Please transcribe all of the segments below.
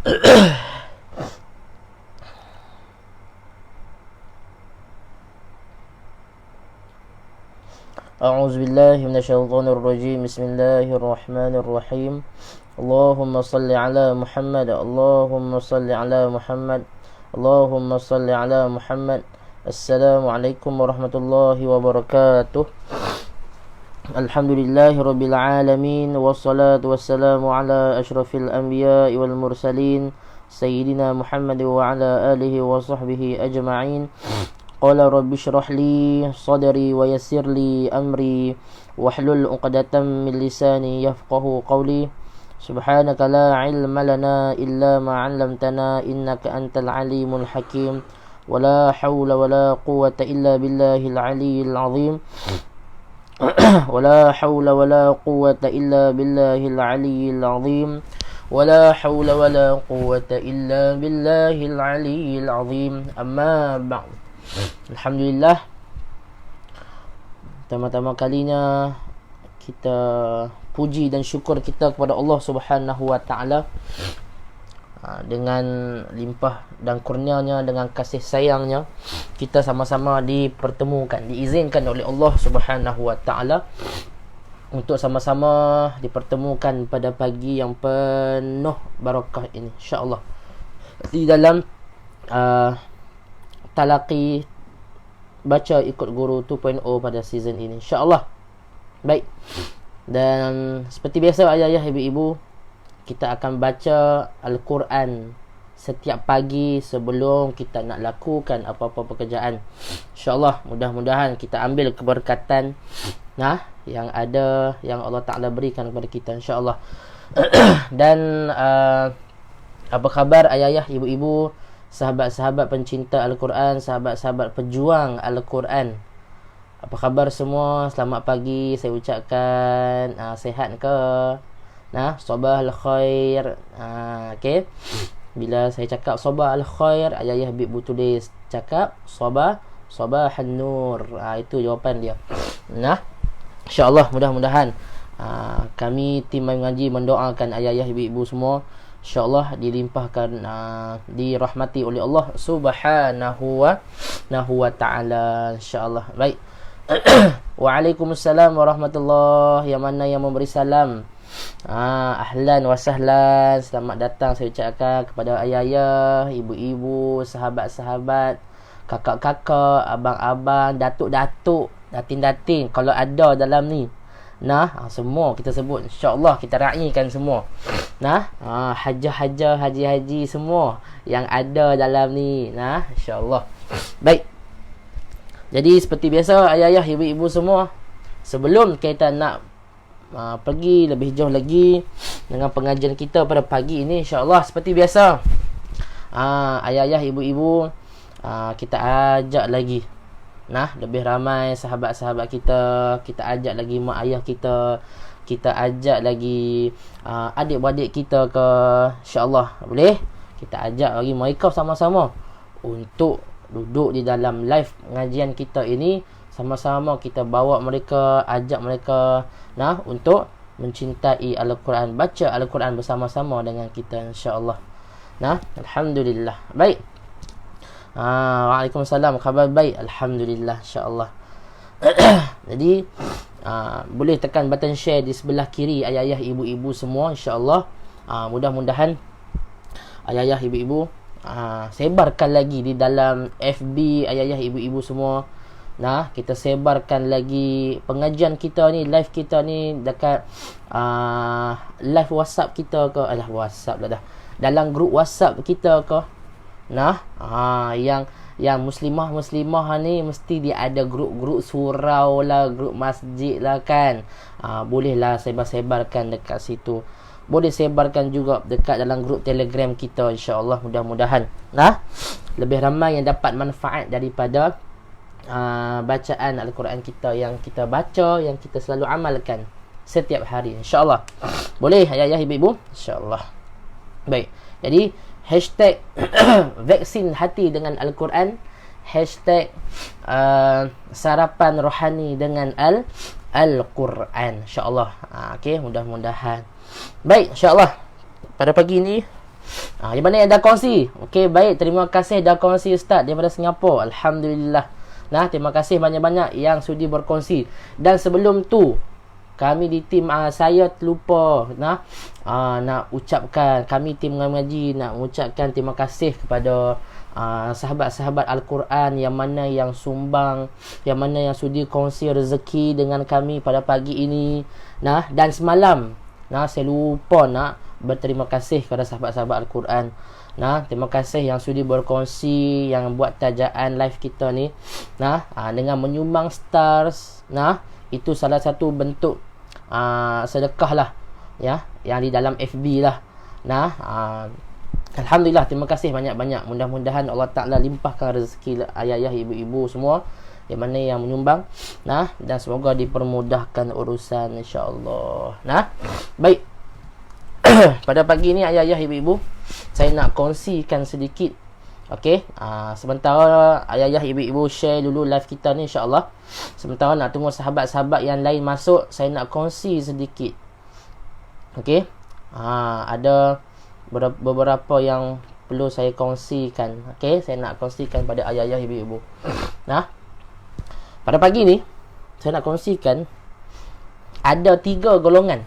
أعوذ بالله من الشيطان الرجيم. بسم الله الرحمن الرحيم. اللهم صل على محمد، اللهم صل على محمد، اللهم صل على محمد. السلام عليكم ورحمة الله وبركاته. الحمد لله رب العالمين، والصلاة والسلام على أشرف الأنبياء والمرسلين سيدنا محمد وعلى آله وصحبه أجمعين. قال رب اشرح لي صدري ويسر لي أمري واحلل عقدة من لساني يفقه قولي. سبحانك لا علم لنا إلا ما علمتنا إنك أنت العليم الحكيم. ولا حول ولا قوة إلا بالله العلي العظيم. ولا حول ولا قوة إلا بالله العلي العظيم. ولا حول ولا قوة إلا بالله العلي العظيم. أما بعد. Alhamdulillah, pertama-tama kalinya kita puji dan syukur kita kepada Allah Subhanahu wa taala dengan limpah dan kurnianya, dengan kasih sayangnya kita sama-sama dipertemukan, diizinkan oleh Allah Subhanahu wa taala untuk sama-sama dipertemukan pada pagi yang penuh barakah ini, insya-Allah, di dalam talaqi baca ikut guru 2.0 pada season ini, insya-Allah. Baik. Dan seperti biasa ayah-ayah, ibu-ibu, kita akan baca Al-Quran setiap pagi sebelum kita nak lakukan apa-apa pekerjaan. Insya-Allah, mudah-mudahan kita ambil keberkatan yang ada, yang Allah Taala berikan kepada kita, insya-Allah. Dan apa khabar ayah-ayah, ibu-ibu, sahabat-sahabat pencinta Al-Quran, sahabat-sahabat pejuang Al-Quran? Apa khabar semua? Selamat pagi saya ucapkan. Sihat ke? Sabah al-khair. Okay. Bila saya cakap sabah al-khair, ayah-ayah ibu tulis cakap sabah an-nur. Itu jawapan dia. InsyaAllah, mudah-mudahan kami tim mengaji mendoakan ayah-ayah ibu-ibu semua, InsyaAllah dilimpahkan, dirahmati oleh Allah Subhanahu wa ta'ala, InsyaAllah. Baik. Waalaikumsalam warahmatullahi. Yang mana yang memberi salam? Ahlan wa sahlan. Selamat datang saya ucapkan kepada ayah-ayah, ibu-ibu, sahabat-sahabat, kakak-kakak, abang-abang, datuk-datuk, datin-datin, kalau ada dalam ni. Semua kita sebut, insya-Allah kita raikan semua. Hajah-hajah, haji-haji, semua yang ada dalam ni, insya-Allah. Baik. Jadi seperti biasa ayah-ayah, ibu-ibu semua, sebelum kita nak pergi lebih jauh lagi dengan pengajian kita pada pagi ini, insya-Allah, seperti biasa, ayah-ayah, ibu-ibu, kita ajak lagi lebih ramai sahabat-sahabat kita. Kita ajak lagi mak ayah kita. Kita ajak lagi adik-beradik kita ke, insya-Allah. Boleh? Kita ajak lagi mereka sama-sama untuk duduk di dalam live pengajian kita ini. Sama-sama kita bawa mereka, ajak mereka untuk mencintai Al-Quran, baca Al-Quran bersama-sama dengan kita, insya-Allah. Alhamdulillah. Baik. Waalaikumsalam. Khabar baik, alhamdulillah, insya-Allah. Jadi boleh tekan button share di sebelah kiri ayah-ayah, ibu-ibu semua, insya-Allah. Mudah-mudahan ayah-ayah, ibu-ibu sebarkan lagi di dalam FB ayah-ayah, ibu-ibu semua. Kita sebarkan lagi pengajian kita ni, live kita ni dekat live WhatsApp kita ke, WhatsApp dah. Dalam grup WhatsApp kita ke. Yang muslimah ni mesti dia ada grup surau lah, grup masjid lah kan. Bolehlah sebar-sebarkan dekat situ. Boleh sebarkan juga dekat dalam grup Telegram kita, insya-Allah. Mudah-mudahan lebih ramai yang dapat manfaat daripada bacaan Al-Quran kita yang kita baca, yang kita selalu amalkan setiap hari, insya-Allah. Boleh ayah-ayah, ibu-ibu, insya-Allah. Baik. Jadi hashtag vaksin hati dengan Al-Quran, hashtag sarapan rohani dengan Al-Quran, insya-Allah. Okey, mudah-mudahan. Baik, insya-Allah pada pagi ini Yang mana yang dah kongsi? Okey, baik. Terima kasih dah kongsi Ustaz daripada Singapura. Alhamdulillah. Nah, terima kasih banyak-banyak yang sudi berkongsi. Dan sebelum tu, kami di tim saya terlupa nak ucapkan, kami tim mengaji nak ucapkan terima kasih kepada sahabat-sahabat Al-Quran yang mana yang sumbang, yang mana yang sudi kongsi rezeki dengan kami pada pagi ini. Dan semalam saya lupa nak berterima kasih kepada sahabat-sahabat Al-Quran. Terima kasih yang sudi berkongsi, yang buat tajaan live kita ni. Dengan menyumbang stars. Itu salah satu bentuk sedekah lah, ya, yang di dalam FB lah. Alhamdulillah, terima kasih banyak-banyak. Mudah-mudahan Allah Ta'ala limpahkan rezeki ayah-ayah, ibu-ibu semua yang mana yang menyumbang. Dan semoga dipermudahkan urusan, insya-Allah. Baik. Pada pagi ni ayah-ayah, ibu-ibu, saya nak kongsikan sedikit. Okey, sementara ayah-ayah, ibu-ibu share dulu live kita ni, insya-Allah. Sementara nak tunggu sahabat-sahabat yang lain masuk, saya nak kongsi sedikit. Okey, ada beberapa yang perlu saya kongsikan. Okey, saya nak kongsikan pada ayah-ayah, ibu-ibu. Pada pagi ni saya nak kongsikan ada 3 golongan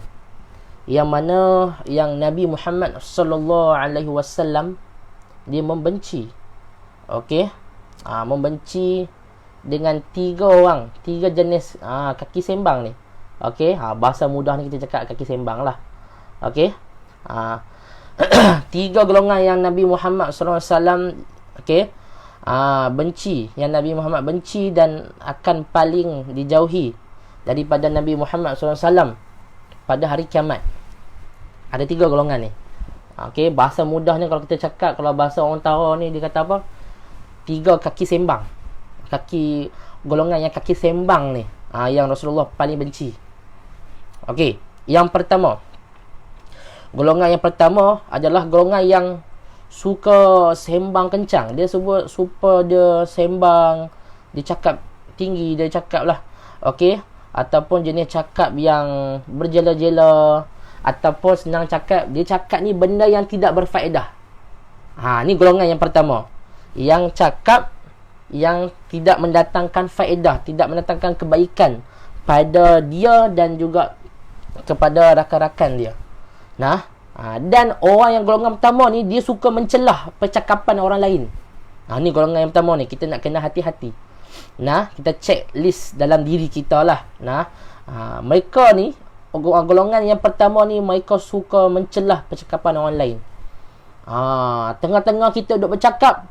yang mana yang Nabi Muhammad sallallahu alaihi wasallam dia membenci. Okey, membenci dengan 3 orang, 3 jenis kaki sembang ni. Okey, bahasa mudah ni kita cakap kaki sembang lah. Okey, 3 golongan yang Nabi Muhammad sallallahu alaihi wasallam benci, yang Nabi Muhammad benci dan akan paling dijauhi daripada Nabi Muhammad sallallahu alaihi wasallam pada hari kiamat. Ada 3 golongan ni. Okey, bahasa mudahnya kalau kita cakap, kalau bahasa orang Tara ni dia kata apa? 3 kaki sembang. Golongan yang kaki sembang ni, yang Rasulullah paling benci. Okey, yang pertama. Golongan yang pertama adalah golongan yang suka sembang kencang. Dia suka dia sembang, dia cakap tinggi, dia cakap lah. Okey, ataupun jenis cakap yang berjela-jela, ataupun senang cakap, dia cakap ni benda yang tidak berfaedah. Ni golongan yang pertama, yang cakap yang tidak mendatangkan faedah, tidak mendatangkan kebaikan pada dia dan juga kepada rakan-rakan dia. Dan orang yang golongan pertama ni, dia suka mencelah percakapan orang lain. Ni golongan yang pertama ni, kita nak kena hati-hati. Kita check list dalam diri kita lah. Mereka ni, golongan yang pertama ni, mereka suka mencelah percakapan orang lain. Tengah-tengah kita duduk bercakap,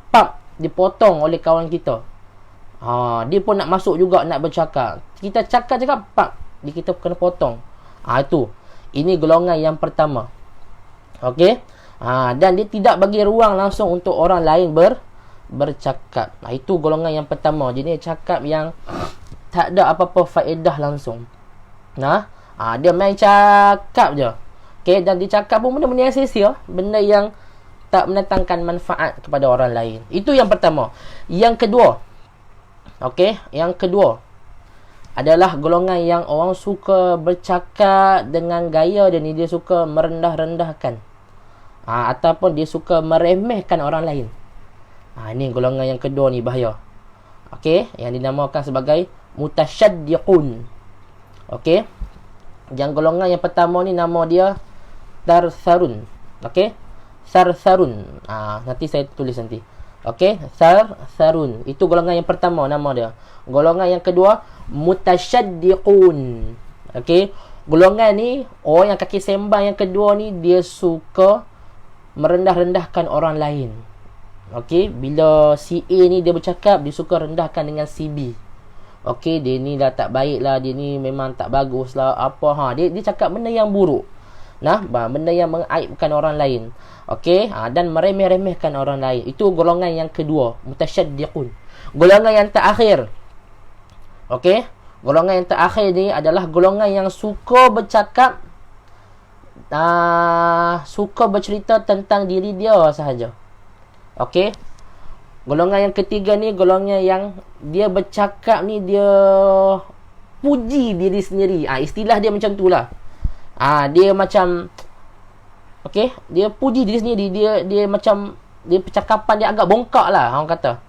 dipotong oleh kawan kita. Dia pun nak masuk juga nak bercakap. Kita cakap, dia kita kena potong. Ini golongan yang pertama. Okey, dan dia tidak bagi ruang langsung untuk orang lain bercakap. Itu golongan yang pertama. Jadi cakap yang tak ada apa-apa faedah langsung. Dia main cakap je. Okey, dan dia cakap pun benda-benda yang sia-sia, benda yang tak mendatangkan manfaat kepada orang lain. Itu yang pertama. Yang kedua, okey, yang kedua adalah golongan yang orang suka bercakap dengan gaya dia ni, dia suka merendah-rendahkan, ataupun dia suka meremehkan orang lain. Ini golongan yang kedua ni, bahaya. Okey, yang dinamakan sebagai mutasyaddiqun. Okey, yang golongan yang pertama ni nama dia Sarsarun. Okey, Sarsarun. Nanti saya tulis nanti. Okey, Sarsarun. Itu golongan yang pertama, nama dia. Golongan yang kedua, mutasyaddiqun. Okey, golongan ni, orang yang kaki sembang yang kedua ni, dia suka merendah-rendahkan orang lain. Okey, bila si A ni dia bercakap, dia suka rendahkan dengan si B. Okey, dia ni dah tak baik lah, dia ni memang tak bagus lah, apa dia cakap benda yang buruk. Benda yang mengaibkan orang lain. Okey, dan meremeh-remehkan orang lain. Itu golongan yang kedua, mutasyaddiqun. Golongan yang terakhir, okey, golongan yang terakhir ni adalah golongan yang suka bercakap, suka bercerita tentang diri dia sahaja. Okey, golongan yang ketiga ni, golongan yang dia bercakap ni, dia puji diri sendiri. Istilah dia macam tu lah. Dia macam Okey, dia puji diri sendiri, dia macam dia percakapan dia agak bongkak lah orang kata.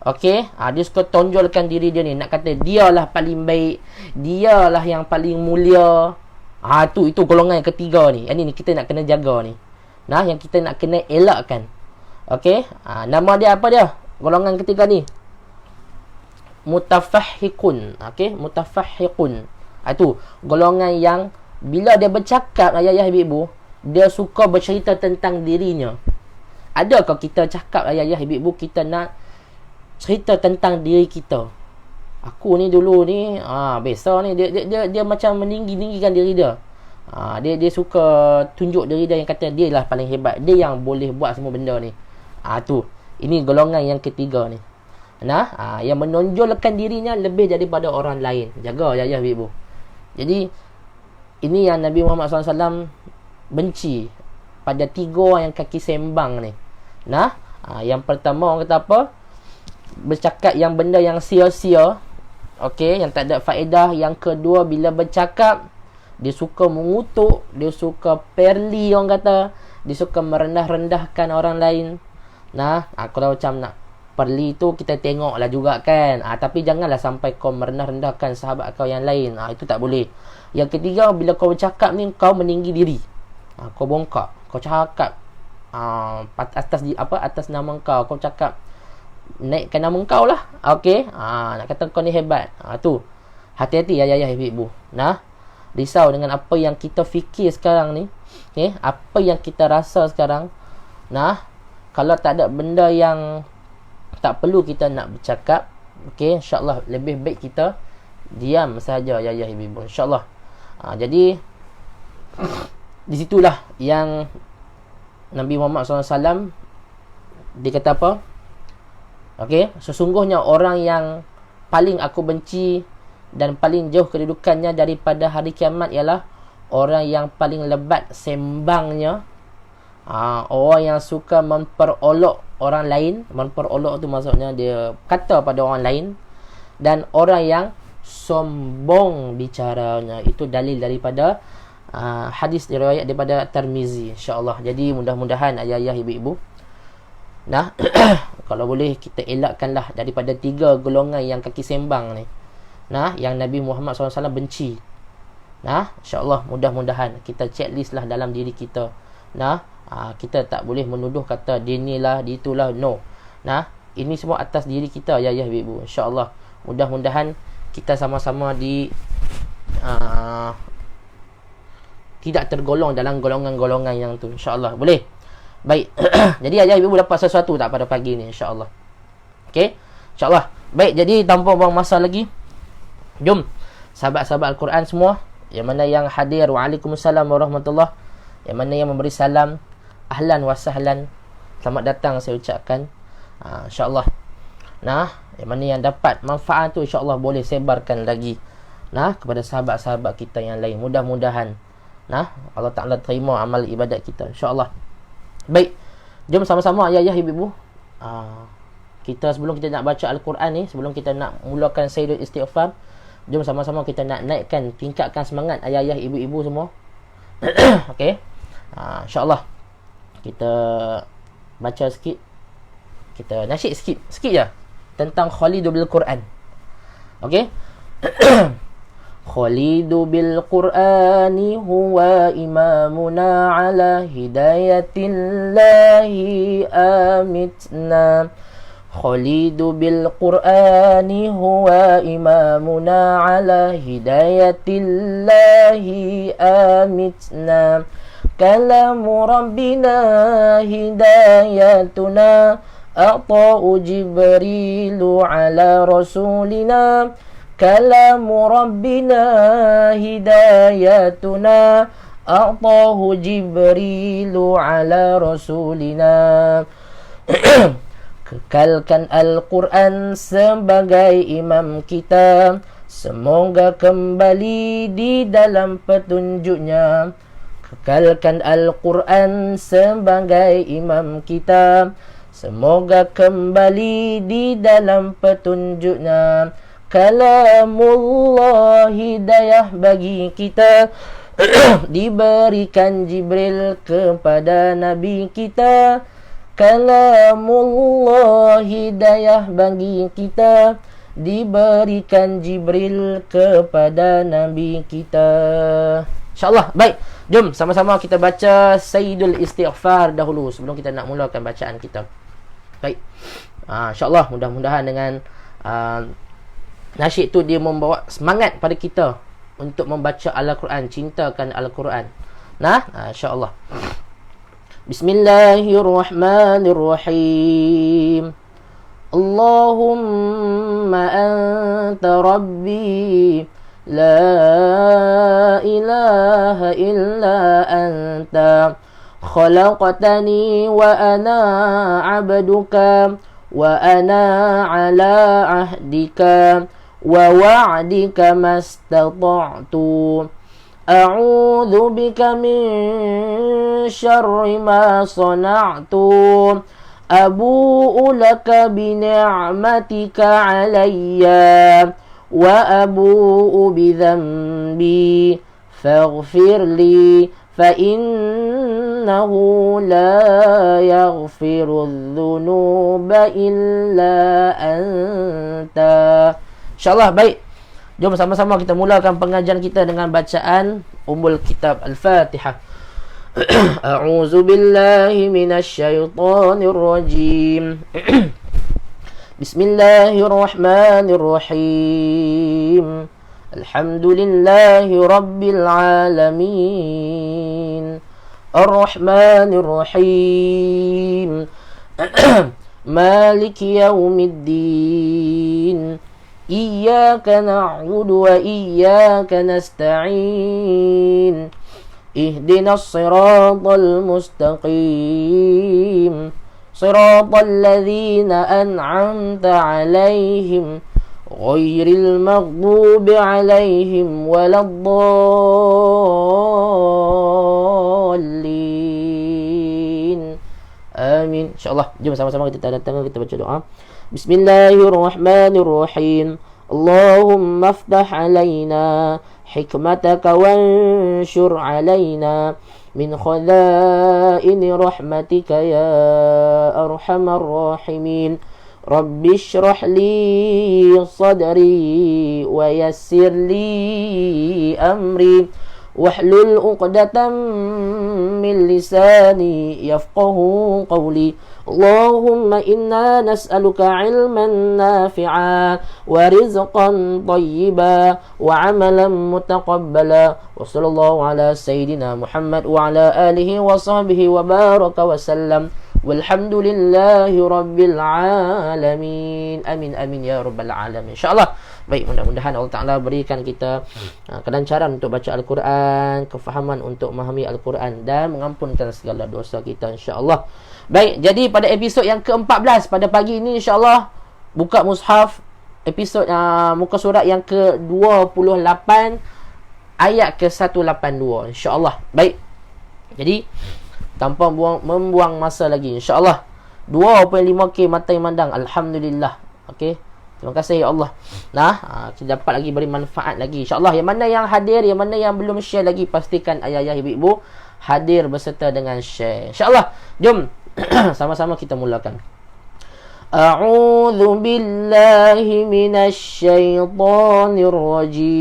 Okey, dia suka tonjolkan diri dia ni, nak kata dialah paling baik, dialah yang paling mulia. Itu golongan yang ketiga ni. Yang ni kita nak kena jaga ni. Nah, yang kita nak kena elakkan. Okey, nama dia apa dia? Golongan ketiga ni. Mutafahhikun. Okey, mutafahhikun. Itu golongan yang bila dia bercakap, ayah-ayah ibu-ibu, dia suka bercerita tentang dirinya. Adakah kita cakap, ayah-ayah ibu-ibu, kita nak cerita tentang diri kita? Aku ni dulu ni biasa ni dia macam meninggi-tinggikan diri dia. Dia suka tunjuk diri dia, yang kata dia lah paling hebat, dia yang boleh buat semua benda ni. Ini golongan yang ketiga ni. Yang menonjolkan dirinya lebih daripada orang lain. Jaga ayah ibu. Jadi ini yang Nabi Muhammad SAW benci pada 3 orang yang kaki sembang ni. Yang pertama orang kata apa? Bercakap yang benda yang sia-sia. Okey, yang tak ada faedah. Yang kedua, bila bercakap dia suka mengutuk, dia suka perli orang kata, dia suka merendah-rendahkan orang lain. Kalau macam nak perli tu kita tengoklah juga kan. Tapi janganlah sampai kau merendah-rendahkan sahabat kau yang lain. Itu tak boleh. Yang ketiga, bila kau bercakap ni kau meninggi diri. Kau bongkak, kau cakap atas nama kau cakap naikkan nama kau lah. Okey, nak kata kau ni hebat. Tu hati-hati ayah-ayah ibu-ibu. Risau dengan apa yang kita fikir sekarang ni. Apa yang kita rasa sekarang. Kalau tak ada benda yang tak perlu kita nak bercakap, okey, insya-Allah lebih baik kita diam saja ayah-ayah ibu-ibu, insya-Allah. Jadi di situlah yang Nabi Muhammad SAW dia kata apa? Okey, sesungguhnya orang yang paling aku benci dan paling jauh kedudukannya daripada hari kiamat ialah orang yang paling lebat sembangnya. Orang yang suka memperolok orang lain. Memperolok tu maksudnya dia kata pada orang lain. Dan orang yang sombong bicaranya. Itu dalil daripada hadis diriwayat daripada Tirmizi, insya-Allah. Jadi mudah-mudahan ayah-ayah ibu-ibu, kalau boleh kita elakkanlah daripada 3 golongan yang kaki sembang ni. Yang Nabi Muhammad SAW benci. InsyaAllah mudah-mudahan kita checklist lah dalam diri kita. Kita tak boleh menuduh kata dia ni lah, dia itulah. No. Ini semua atas diri kita, ayah-ayah ibu. InsyaAllah mudah-mudahan kita sama-sama tidak tergolong dalam golongan-golongan yang tu, insyaAllah. Boleh? Baik. Jadi ayah ibu dapat sesuatu tak pada pagi ni, insyaAllah? Okey, insyaAllah. Baik, jadi tanpa buang masa lagi, jom sahabat-sahabat Al-Quran semua, yang mana yang hadir, waalaikumsalam warahmatullahi, yang mana yang memberi salam, ahlan wa sahlan, selamat datang saya ucapkan. InsyaAllah. Yang mana yang dapat manfaat tu, insyaAllah boleh sebarkan lagi kepada sahabat-sahabat kita yang lain. Mudah-mudahan Allah Ta'ala terima amal ibadat kita, insyaAllah. Baik, jom sama-sama ayah-ayah ibu-ibu, kita sebelum kita nak baca Al-Quran ni, sebelum kita nak mulakan Sayyidul Istighfar, jom sama-sama kita nak naikkan, tingkatkan semangat ayah-ayah ibu-ibu semua. Okey, insyaAllah kita baca sikit, kita nasyid sikit je tentang Khalidu bil Quran. Okey. Khalidu bil Qur'ani huwa imamuna ala hidayatillahi amitna. Khalidu bil Qur'ani huwa imamuna ala hidayatillahi amitna. Kalamu rabbina hidayatuna a'ta'u Jibrilu ala rasulina. Kalamu rabbina hidayatuna a'tahu Jibrilu ala rasulina. Kekalkan Al-Quran sebagai imam kita, semoga kembali di dalam petunjuknya. Kekalkan Al-Quran sebagai imam kita, semoga kembali di dalam petunjuknya. Kalamullah hidayah bagi kita. Diberikan Jibril kepada Nabi kita, kalamullah hidayah bagi kita. Diberikan Jibril kepada Nabi kita. InsyaAllah. Baik, jom sama-sama kita baca Sayyidul Istighfar dahulu sebelum kita nak mulakan bacaan kita. Baik, InsyaAllah mudah-mudahan dengan nasyid tu dia membawa semangat pada kita untuk membaca Al-Quran, cintakan Al-Quran. InsyaAllah. Bismillahirrahmanirrahim. Allahumma anta rabbi, la ilaha illa anta, khalaqtani wa ana abduka, wa ana ala ahdika wa wa'dika mastata'tu, a'udzu bika min syarri ma sana'tu, abu'u laka bi ni'matika 'alayya wa abu'u bi dhanbi faghfir li fa innahu la yaghfiru dhunuba illa anta. InsyaAllah. Baik, jom sama-sama kita mulakan pengajian kita dengan bacaan Ummul Kitab Al-Fatihah. A'udzu billahi minasy syaithanir rajim. Bismillahirrahmanirrahim. Alhamdulillahi rabbil alamin. Ar-Rahmanir Rahim. Maliki yaumiddin. Iyyaka na'budu wa iyyaka nasta'in. Ihdinas siratal mustaqim, siratal ladzina an'amta 'alaihim, ghairil maghdubi 'alaihim waladdallin. Amin. InsyaAllah. Jom sama-sama kita tanda tangan, kita baca doa. Bismillahirrahmanirrahim. Allahumma aftah 'alaina حكمتك وانشر علينا من خزائن رحمتك يا أرحم الراحمين. رب اشرح لي صدري ويسر لي أمري واحلل عقدة من لساني يفقه قولي. اللهم إنا نسألك علما نافعا ورزقا طيبا وعملا متقبلا. وصلى الله على سيدنا محمد وعلى آله وصحبه وبارك وسلم. Walhamdulillahi Rabbil Alamin. Amin amin ya Rabbal Alamin. InsyaAllah. Baik, mudah-mudahan Allah Ta'ala berikan kita kelancaran untuk baca Al-Quran, kefahaman untuk memahami Al-Quran, dan mengampunkan segala dosa kita, insyaAllah. Baik, jadi pada episod yang ke-14 pada pagi ini, insyaAllah, buka mushaf episod muka surat yang ke-28 ayat ke-182, insyaAllah. Baik, jadi tanpa membuang masa lagi, insyaAllah 2.5k mata yang mandang. Alhamdulillah. Okey, terima kasih ya Allah. Kita dapat lagi beri manfaat lagi, insyaAllah. Yang mana yang hadir, yang mana yang belum share lagi, pastikan ayah-ayah, ibu-ibu hadir beserta dengan share, insyaAllah. Jom sama-sama kita mulakan. A'udzu billahi minasy syaithanir rajim.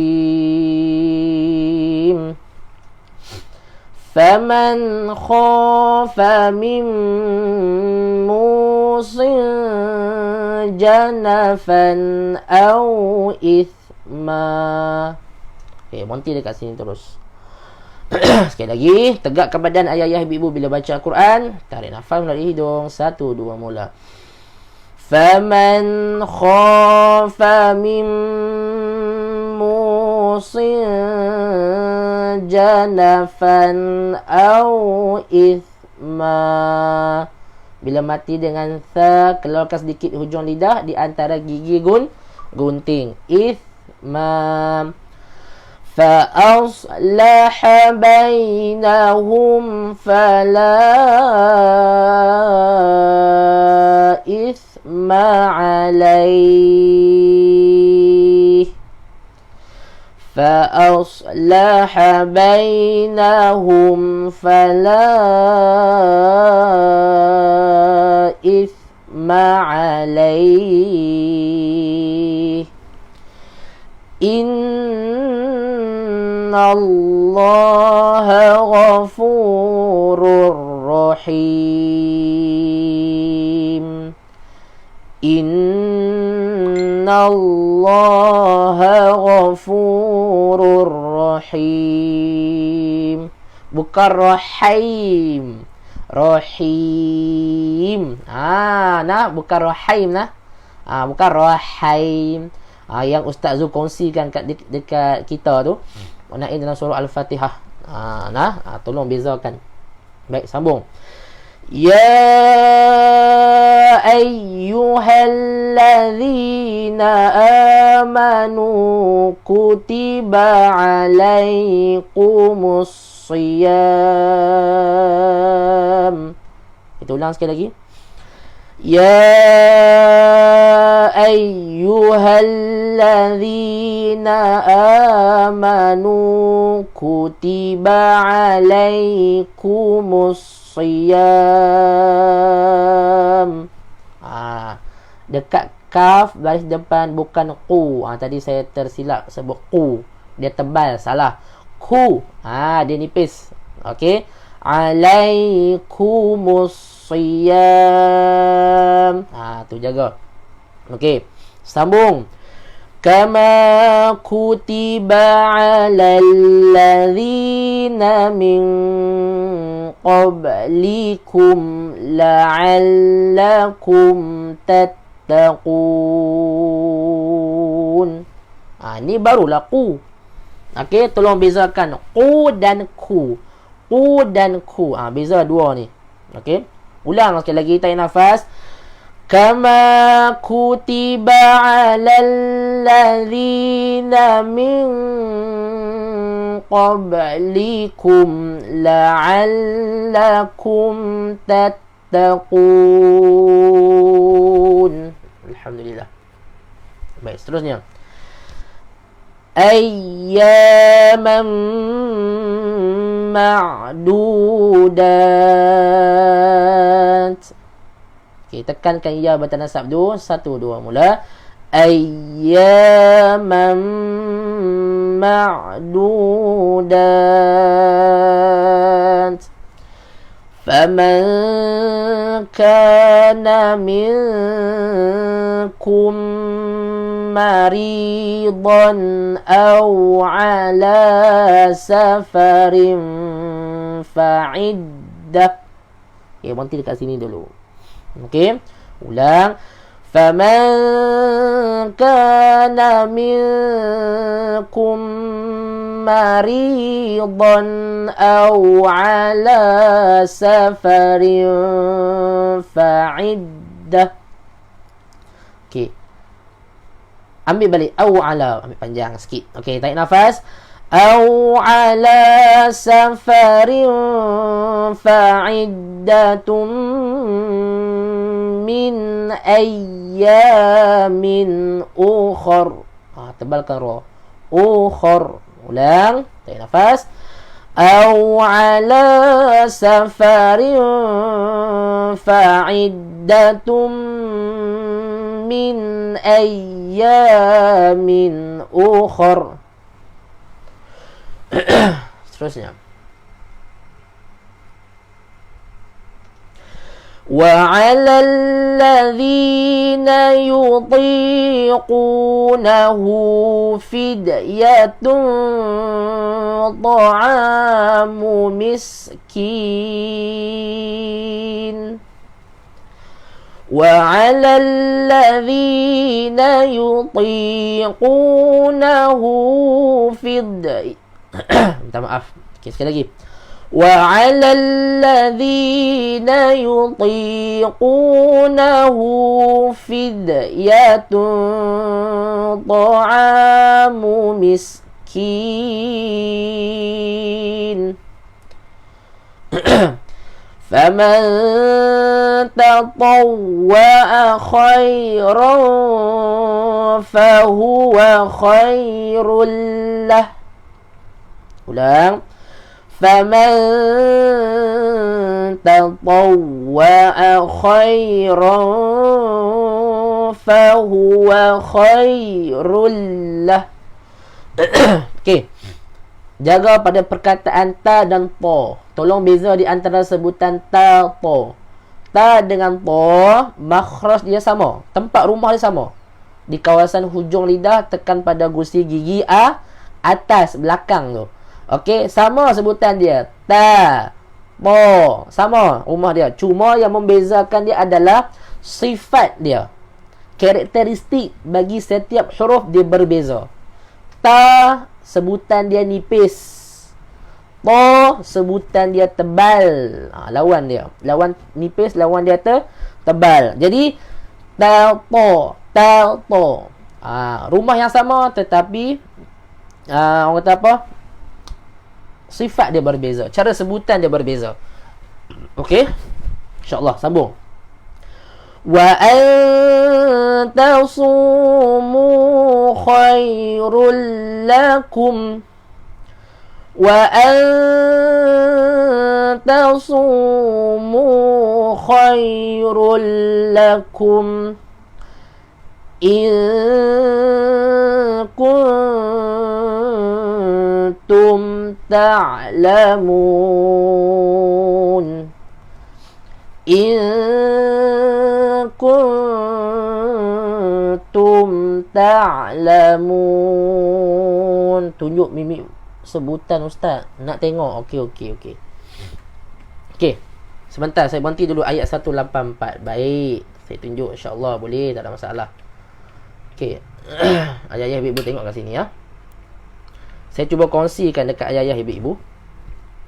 Faman khafa min musin janafan aw ithma. Okey, Monty dekat sini terus. Sekali lagi, tegakkan badan ayah-ayah, ibu-ibu bila baca Al-Quran. Tarik nafas melalui hidung. 1, 2, mula. Faman khafa min musin janafan aw ithma. Bila mati dengan tha, keluarkan sedikit hujung lidah di antara gigi gunting. Ithma. فأصلح بينهم فلا إثم عليه فأصلح بينهم فلا إثم عليه إن الله غفور رحيم إن الله غفور رحيم bukan rahim rahim nah bukan rahim bukan rahim yang Ustaz Zul kongsikan dekat kita tu maknanya dalam surah Al-Fatihah tolong bezakan. Baik, sambung. Ya ayyuhalladzina amanu kutiba alaikumus siyam. Kita ulang sekali lagi. Ya ayyuhalladzina amanu kutiba alaikumus siyam. Dekat kaf baris depan bukan ku. Tadi saya tersilap sebut ku. Dia tebal, salah. Ku. Dia nipis. Okey. Alaikumus siyam. Tu jaga. Okey. Sambung. Kama kutiba alal ladzina min qablikum la'allakum tattaqun. Ni barulah ku. Okey, tolong bezakan ku dan ku. Ku dan ku. Beza dua ni. Okey. Ulang sekali lagi, tarik nafas. Kama kutiba alal ladzina min qablikum la'allakum tattaqun. Alhamdulillah. Baik, seterusnya. Ayyaman ma'dudat. Okey, tekankan ya bertanasab dulu. 1, 2, mula. Ayyaman ma'dudat. Faman kana minkum maridan aw ala safarin fa'iddah. Okey, berhenti dekat sini dulu. Okey, ulang. Faman kana minkum maridan aw ala safarin fa'iddah. Okey, ambil balik aw ala, ambil panjang sikit. Okey, tarik nafas. Aw ala safarin fa'iddatum min ayyamin ukhar. Tebalkan ra. Ukhar. Ulang. Tarik nafas. Aw ala safarin fa'iddatum min ayyamin ukhar. Seterusnya. وعلى الذين يطيقونه فدية طعام مسكين وعلى الذين يطيقونه فدية minta maaf. Okey, sekali lagi. وعلى الذين يطيقونه فدية طعام مسكين فمن tatawwa'a khairan fahuwa khairul lah. Ulang. Faman tatawwa'a khairan fahuwa khairul lah. Okey. Jaga pada perkataan ta dan ta. Tolong beza di antara sebutan ta, ta. Ta dengan ta, makhraj dia sama. Tempat rumah dia sama. Di kawasan hujung lidah, tekan pada gusi gigi atas, belakang tu. Okey, sama sebutan dia. Ta, ta. Sama rumah dia. Cuma yang membezakan dia adalah sifat dia. Karakteristik bagi setiap huruf dia berbeza. Ta, sebutan dia nipis. Ta, sebutan dia tebal. Lawan dia. Lawan nipis, lawan dia tebal. Jadi, ta, ta, ta, ta. Rumah yang sama tetapi orang kata apa? Sifat dia berbeza. Cara sebutan dia berbeza. Okey? InsyaAllah, sambung. Wa an tasumu khairul lakum. Wa an tasumu khairul lakum in kuntum ta'lamun. In kuntum ta'lamun. Tunjuk mimik sebutan ustaz. Nak tengok. Okey. Sebentar saya berhenti dulu ayat 184. Baik. Saya tunjuk insya-Allah boleh, tak ada masalah. Okey. Ayah-ayah ibu tengok kat sini ya. Saya cuba kongsikan dekat ayah-ayah ibu-ibu.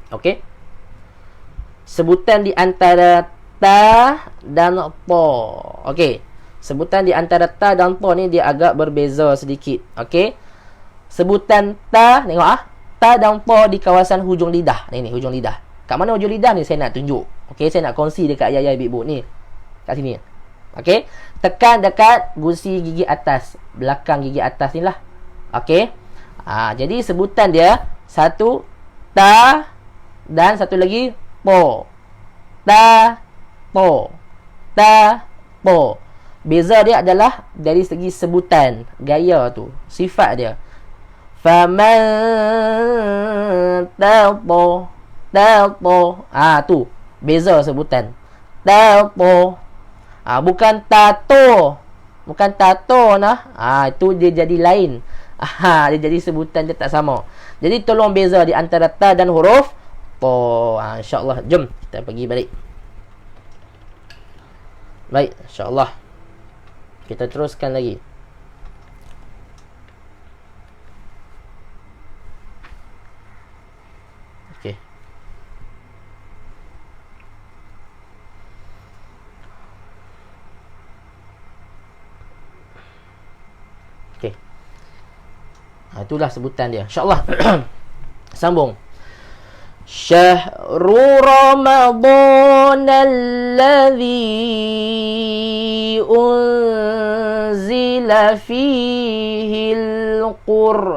Okey. Sebutan di antara ta dan ta. Okey. Sebutan di antara ta dan ta ni dia agak berbeza sedikit. Okey. Sebutan ta, tengok ta dan ta di kawasan hujung lidah. Ni hujung lidah. Kat mana hujung lidah ni saya nak tunjuk. Okey, saya nak kongsi dekat ayah-ayah ibu-ibu ni. Kat sini. Okey. Tekan dekat gusi gigi atas, belakang gigi atas ni lah. Okey. Jadi sebutan dia satu ta dan satu lagi po. Ta, po. Ta, po. Beza dia adalah dari segi sebutan, gaya tu, sifat dia. Faman tapo, tapo. Tu beza sebutan. Tapo. Bukan tato. Bukan tato nah. Itu dia jadi lain. Dia jadi sebutan dia tak sama. Jadi tolong beza di antara ta dan huruf ta. InsyaAllah. Jom kita pergi balik. Baik, insyaAllah. Kita teruskan lagi. Okey. Okey. Itulah sebutan dia. InsyaAllah. Sambung. Syahru Ramadan alladhi unzila fihi al-Qur'an.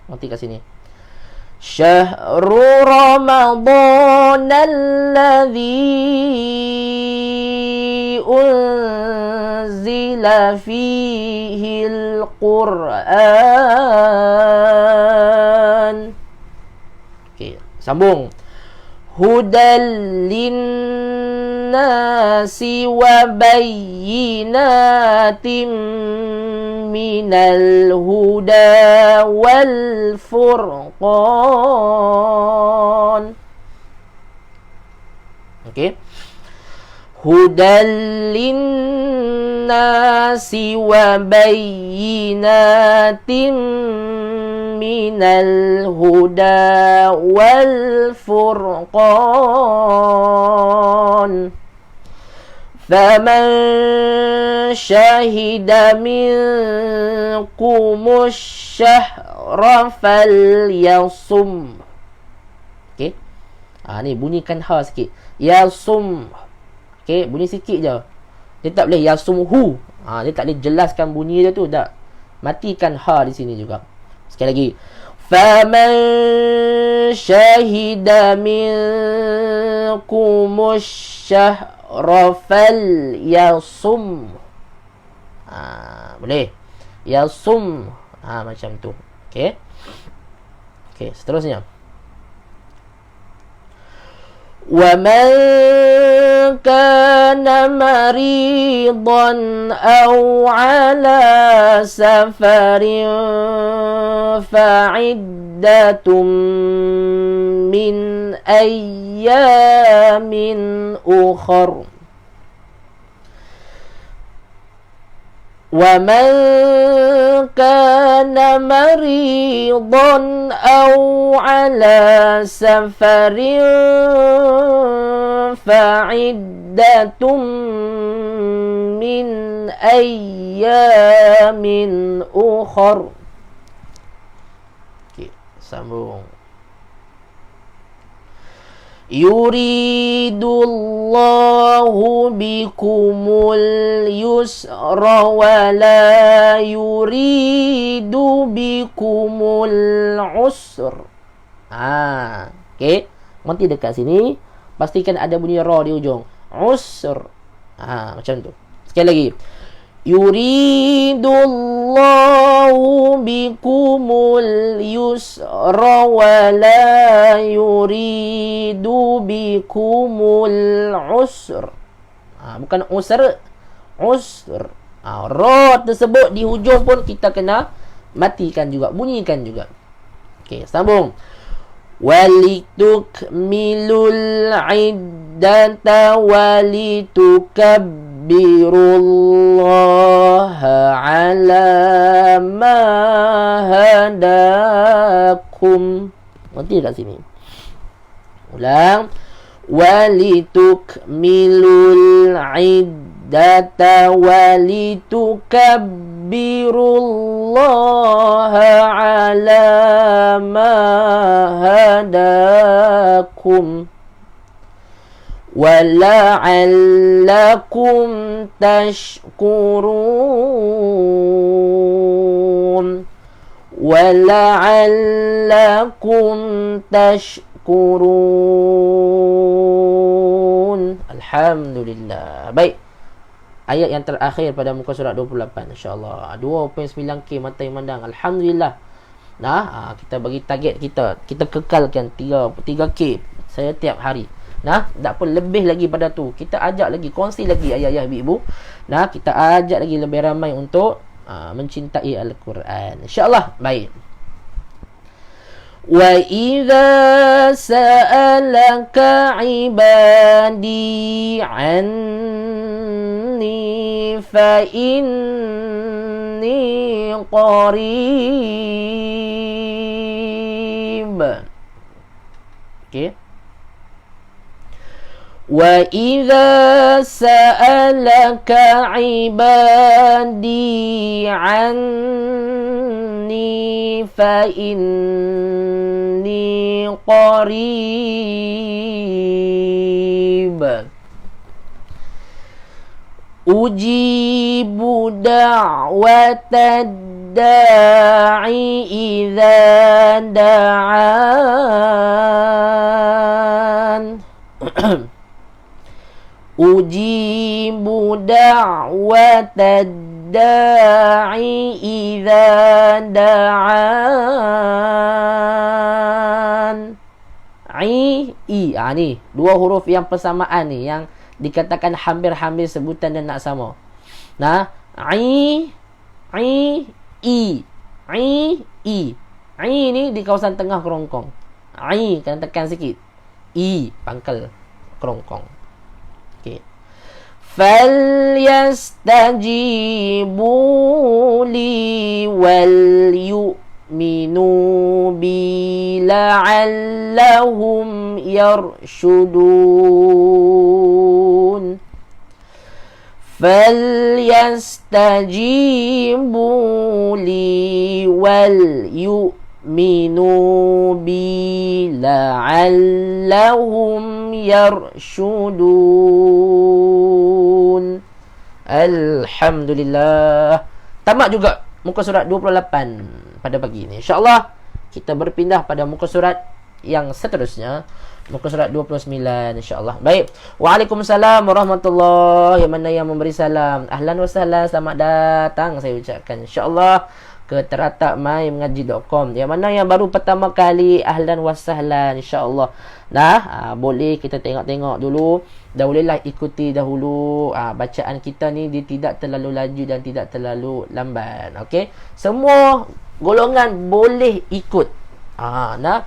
Nanti kat sini. Syahru Ramadan alladhi unzila fihi al-Qur'an. Okey, sambung. Hudal linnasi wa bayyinatin minal huda wal furqan. Okey. Hudal linnasi wa bayyinatin minal huda wal furqan. Faman syahida minkumus syahra falyasum. Okey. Ni bunyikan ha sikit. Yasum. Okey, bunyi sikit je. Dia tak boleh yasumhu. Dia tak boleh jelaskan bunyi dia tu, tak. Matikan ha di sini juga. Sekali lagi. Faman syahida minkumus syahra falyasum. Boleh. Yasum. Macam tu. Okey. Okey, seterusnya. وَمَنْ كَانَ مَرِيضًا أَوْ عَلَى سَفَرٍ فَعِدَّةٌ مِّنْ أَيَّامٍ أُخَرَ وَمَنْ كَانَ مَرِيضًا أَوْ عَلَى سَفَرٍ فَعِدَّةٌ مِّنْ أَيَّامٍ أُخَرَ. Okey, sambung. Yuridullahu bikumul yusra wa la yuridu bikumul usr. Okey, nanti dekat sini pastikan ada bunyi ra di ujung. Usr. Macam tu. Sekali lagi. Yuridullahu bikumul yusra wa la yuridu bikumul usr. Bukan usr. Usr. Ra tersebut di hujung pun kita kena matikan juga, bunyikan juga. Okey, sambung. Walitukmilul iddata walitukabbirullaha ala ma hadakum. Nanti kat sini. Ulang. Walitukmilul iddata walitukabbirullaha ala ma hadakum wala'allakum tashkurun wala'allakum tashkurun. Alhamdulillah. Baik, ayat yang terakhir pada muka surat 28, insya-Allah. 2.9K mata yang memandang. Alhamdulillah. Kita bagi target kita kekalkan 3K saya tiap hari. Tak pun lebih lagi pada tu. Kita ajak lagi, kongsi lagi ayah-ayah, ibu-ibu. Kita ajak lagi lebih ramai untuk mencintai Al-Quran, insya-Allah. Baik. Wa idza sa'alaka 'ibadi 'anni fa inni qarib. Okey. Wa idza sa'alaka 'ibadi 'anni fa inni qarib. Ujibu da'watad da'i idza da'an. Ujibu da'watad da'i idza da'an. I ni dua huruf yang persamaan ni, yang dikatakan hampir-hampir sebutan dan nak sama. I ni di kawasan tengah kerongkong. I kena tekan sikit. I pangkal kerongkong. Okey. Falyastajibu li wal yu'minu bi la'allahum yarshudun. Falyastajibu li wal yu'minu yu'minu bi la'allahum yarshudun. Alhamdulillah. Tamat juga muka surat 28 pada pagi ini. InsyaAllah kita berpindah pada muka surat yang seterusnya, muka surat 29 insyaAllah. Baik. Waalaikumsalam warahmatullahi. Yang mana yang memberi salam, ahlan wa sahlan, selamat datang saya ucapkan insyaAllah ke teratakmaimengaji.com. Yang mana yang baru pertama kali, ahlan wa sahlan insyaAllah. Boleh kita tengok-tengok dulu. Bolehlah ikuti dahulu bacaan kita ni, dia tidak terlalu laju dan tidak terlalu lambat. Okey, semua golongan boleh ikut.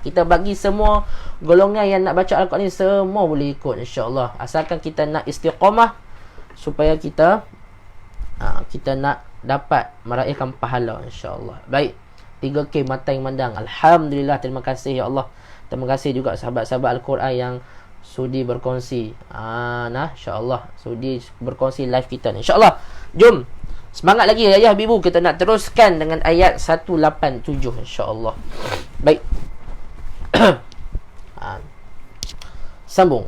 Kita bagi semua golongan yang nak baca Al-Quran ni semua boleh ikut insya-Allah, asalkan kita nak istiqamah supaya kita nak dapat meraihkan pahala insya-Allah. Baik, 3K mata yang mandang. Alhamdulillah, terima kasih ya Allah. Terima kasih juga sahabat-sahabat Al-Quran yang sudi berkongsi. Insya-Allah sudi berkongsi live kita ni. Insya-Allah. Jom. Semangat lagi ayah ibu, kita nak teruskan dengan ayat 187 insya-Allah. Baik. Sambung.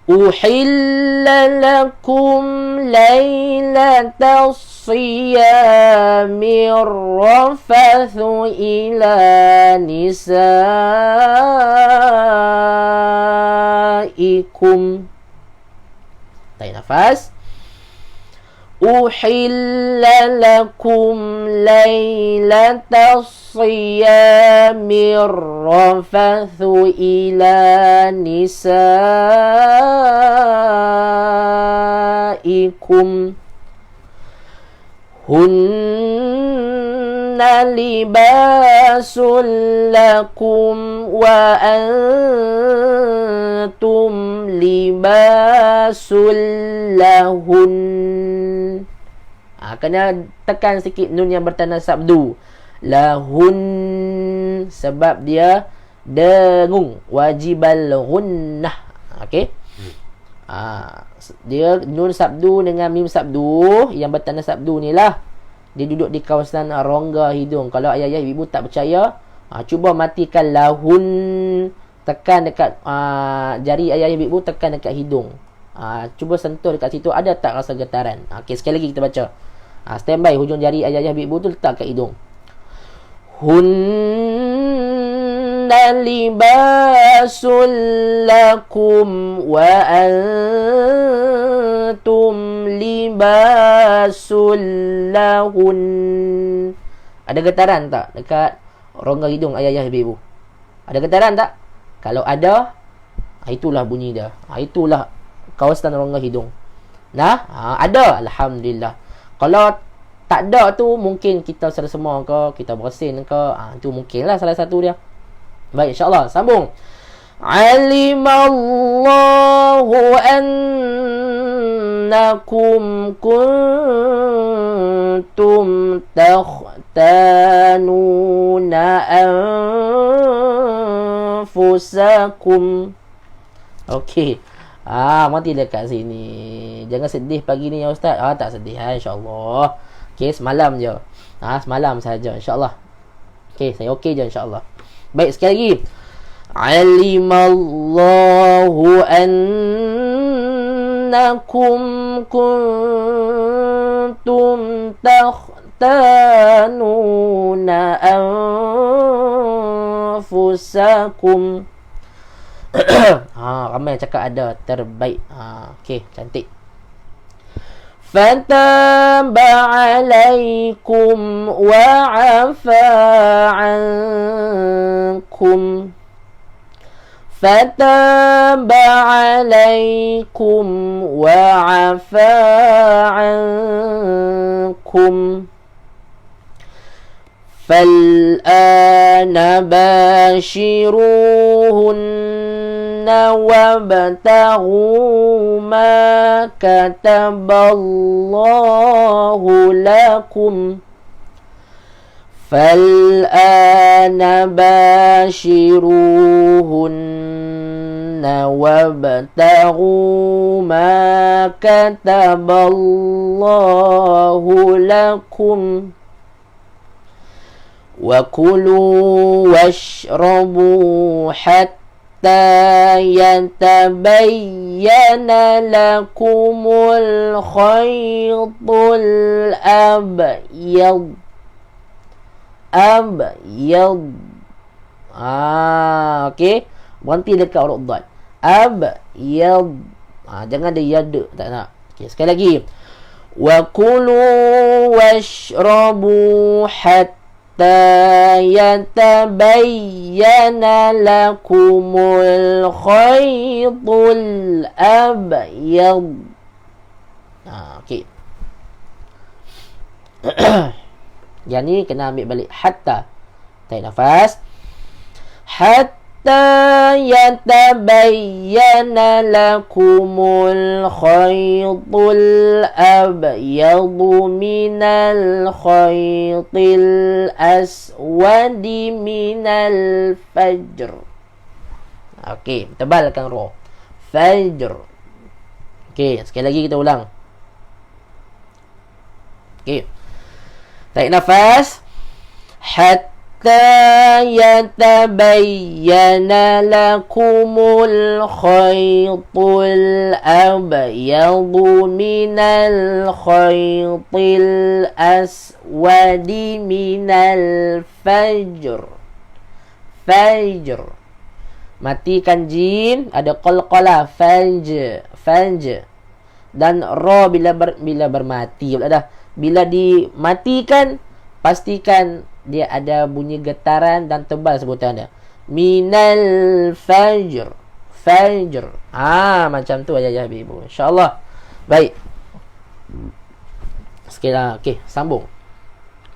Uhilla lakum laylatas siyamir rafathu ila nisaikum. Tarik nafas. Uhilla lakum laylatas siyamir rafathu ila nisaikum hunna libasul lakum wa antum libasul lahun. Kena tekan sikit nun yang bertanda sabdu. Lahun, sebab dia dengung. Wajibal gunnah. Okey. Dia nun sabdu dengan mim sabdu. Yang bertanda sabdu ni lah, dia duduk di kawasan rongga hidung. Kalau ayah-ayah ibu tak percaya, cuba matikan lahun. Tekan dekat jari ayah ibu, tekan dekat hidung. Cuba sentuh dekat situ, ada tak rasa getaran? Okey, sekali lagi kita baca. Standby, hujung jari ayah ibu tu letak kat hidung. Hunna libasul lakum wa antum libasul lahun. Ada getaran tak dekat rongga hidung ayah ibu? Ada getaran tak? Kalau ada, itulah bunyi dia. Itulah kawasan rongga hidung. Ada, alhamdulillah. Kalau tak ada tu, mungkin kita semua ke, kita bersin ke, itu mungkinlah salah satu dia. Baik, insyaAllah, sambung. Alimallahu annakum kuntum takhtanuna anfusakum. Okey. Mati dekat sini. Jangan sedih pagi ni ya Ustaz. Tak sedih insya-Allah. Okey, semalam je. Semalam saja insya-Allah. Okey, saya okey je insya-Allah. Baik, sekali lagi. Alimallahu annakum kuntum takhtanuna anfusakum. Ramai yang cakap ada terbaik. Okey, cantik. Fataba alaikum wa afa ankum. Fataba alaikum wa afa ankum. فالآن باشروهن وابتغوا ما كتب الله لكم فالآن باشروهن وابتغوا ما كتب الله لكم وكلوا واشربوا حتى يتبين لكم الخيط الأبيض okey, berhenti dekat huruf dad. Abyad. Jangan ada yad, tak nak. Okey, sekali lagi. Wa kulu washrabu hatta yatabayyana lakumul khaytul abyad. Okey. Yang ni kena ambil balik hatta. Tarik nafas. Hatta yatabayyana lakumul khaytul abyadu minal khaytil aswadi minal fajr. Okey, tebalkan ra. Fajr. Okey, sekali lagi kita ulang. Okey. Tarik nafas. Hatta yatabayyana lakumul khaytul abyadu minal khaytil aswadi minal fajr. Fajr. Matikan jim, ada qalqalah. Fajr. Dan ra bila bermati. Bila dimatikan, pastikan dia ada bunyi getaran dan tebal sebutan dia. Minal fajr. Macam tu ayah ibu. InsyaAllah. Baik. Sikit lah. Okey, sambung.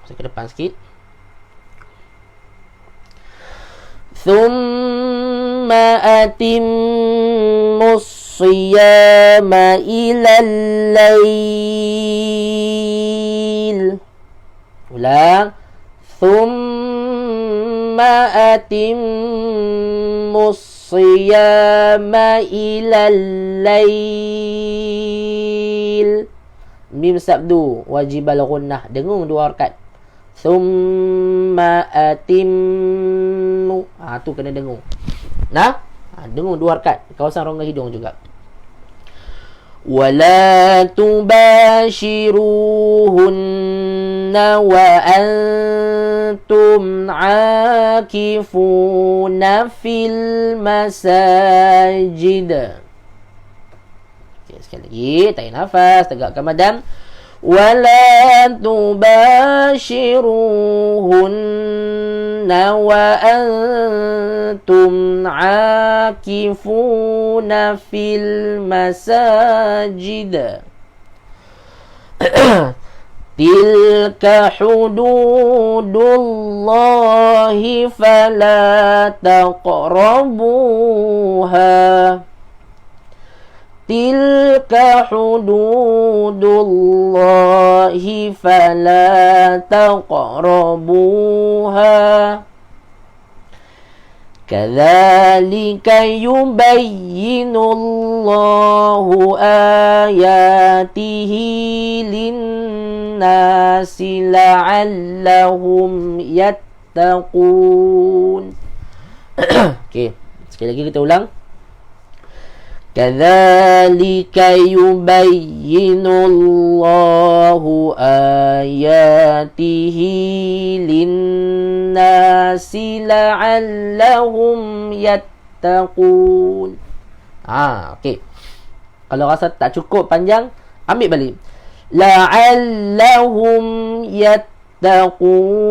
Masuk ke depan sikit. Thumma atimmus siyama ilal layl. Ulang. Thumma atimmus siyama ilal layl. Mim sabdu wajibal gunnah. Dengung 2 harakat. Thumma atimmu. Tu kena dengung. Dengung 2 harakat. Kawasan rongga hidung juga. ولا تباشروهن وأنتم عاكفون في المساجد. Okay, sekali lagi, tarik nafas, tegakkan badan. ولا تباشروهن وأنتم عاكفون في المساجد. تلك حدود الله فلا تقربوها. تلك حدود الله فلا تقربوها. كذلك يبين الله آياته للناس لعلهم يتقون. Okey, sekali lagi kita ulang. كذلك يبين الله آياته للناس لعلهم يتقون. Okey. Kalau rasa tak cukup panjang, ambil balik. لعلهم يتقون.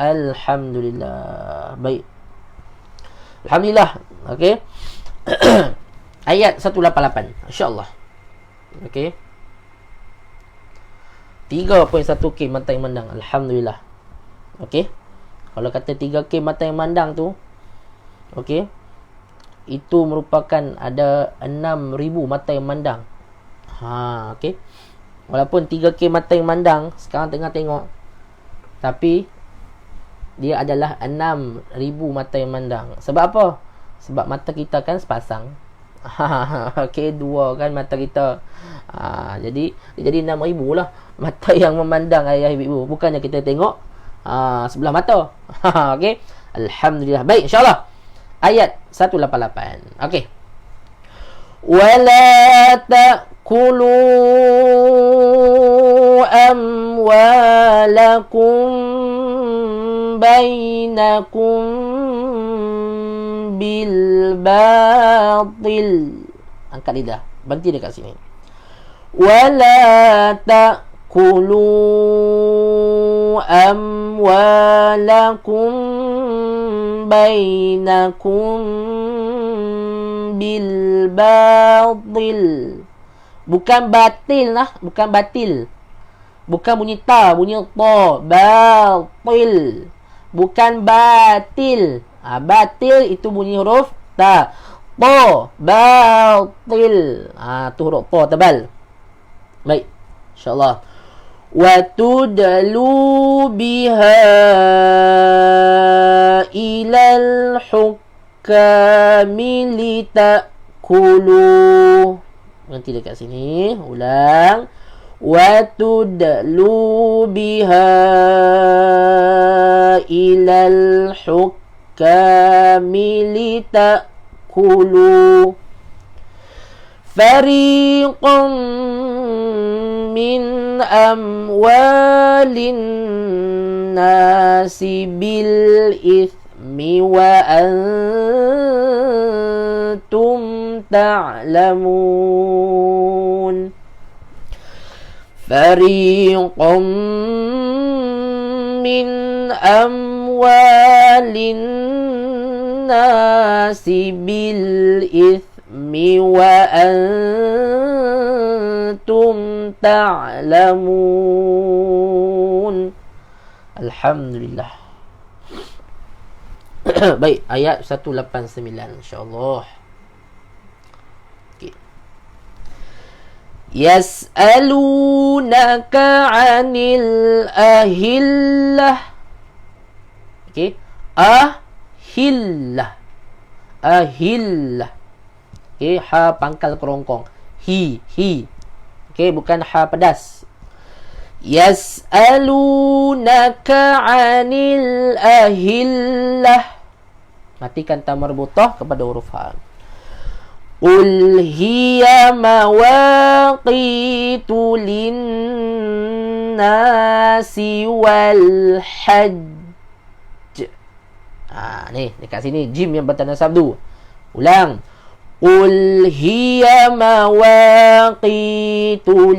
Alhamdulillah. Baik. Alhamdulillah. Okey. Ayat 188. InsyaAllah. Okey. 3.1K mata yang mandang. Alhamdulillah. Okey. Kalau kata 3K mata yang mandang tu, okey, itu merupakan ada 6,000 mata yang mandang. Okey. Walaupun 3K mata yang mandang sekarang tengah tengok, tapi dia adalah 6,000 mata yang mandang. Sebab apa? Sebab mata kita kan sepasang. Okey, 2 kan mata kita. Jadi 6,000 lah mata yang memandang ayah ibu. Bukannya kita tengok sebelah mata. Okey. Alhamdulillah. Baik, insya-Allah. Ayat 188. Okey. Wala ta'kulu amwalakum bainakum bil batil. Angkat lidah. Berhenti dekat sini. Wala ta'kulu amwalakum bainakum bil batil. Bukan batil lah, bukan batil. Bukan bunyi ta, bunyi ta. Batil. Bukan batil. Batil itu bunyi huruf ta. Ta. Batil. Tu huruf ta tebal. Baik. InsyaAllah. Wa tudlu biha ilal hukami litakulu. Nanti dekat sini. Ulang. Wa tudlu biha ilal hukami litakulu. Fariqan min amwalin nasi bil ithmi wa antum ta'lamun. Fariqan min amwalin nasi bil ithmi wa antum ta'lamun. Alhamdulillah. Baik, ayat 189 insya-Allah. Okey. Yas'alunaka 'anil ahillah. Okey. Ahillah. Ahillah. Okey, ha pangkal kerongkong. Hi. Okey, bukan ha pedas. Yas'alunaka 'anil ahillah. Matikan ta marbutah kepada huruf ha. Qul hiya mawaqitu lin-nasi wal hajj. Ni dekat sini jim yang bertanda sabdu. Ulang. Qul hiya mawaqitu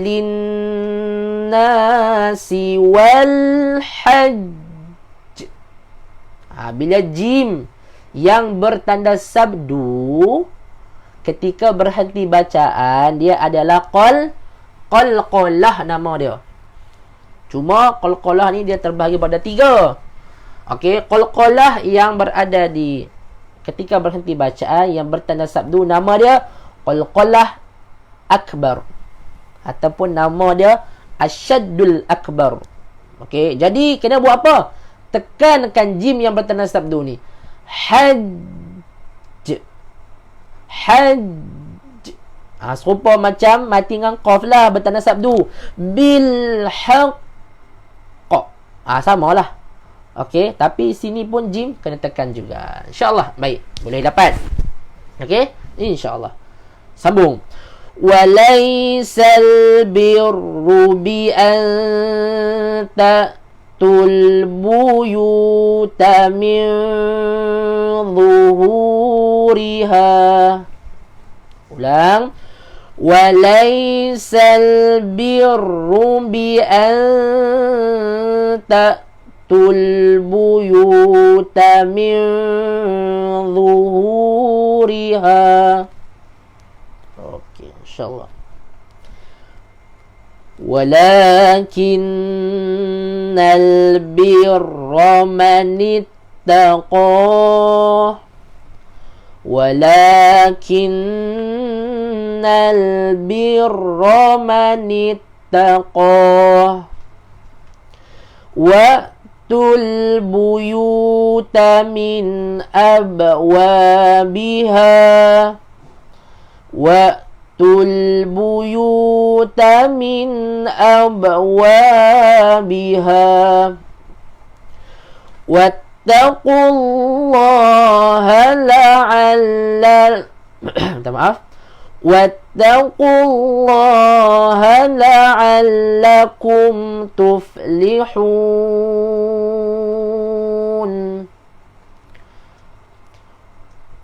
lin-nasi wal hajj. Bila jim yang bertanda sabdu ketika berhenti bacaan, dia adalah qalqalah nama dia. Cuma qalqalah ni dia terbahagi pada 3. Okey, qalqalah yang berada di ketika berhenti bacaan yang bertanda sabdu, nama dia qalqalah akbar ataupun nama dia asyaddul akbar. Okey, jadi kena buat apa? Tekankan jim yang bertanda sabdu ni. Hajj. Serupa macam mati dengan qaf lah, bertanda sabdu. Bil haqq. Samalah. Okey, tapi sini pun jim kena tekan juga. InsyaAllah. Baik, boleh dapat. Okey, InsyaAllah. Sambung. Walaysal birru bi an ta'tul buyuta min zuhuriha. Ulang. Walaysal birru bi an ta'tul buyuta min zuhuriha. Okey, insyaAllah. Walakinnal birra man ittaqa. Walakinnal birra man ittaqa. Wa'tul buyuta min abwabiha. Wa'tul buyuta min abwabiha wattaqullaha la'alla minta maaf. Wattaqullaha la'allakum tuflihun.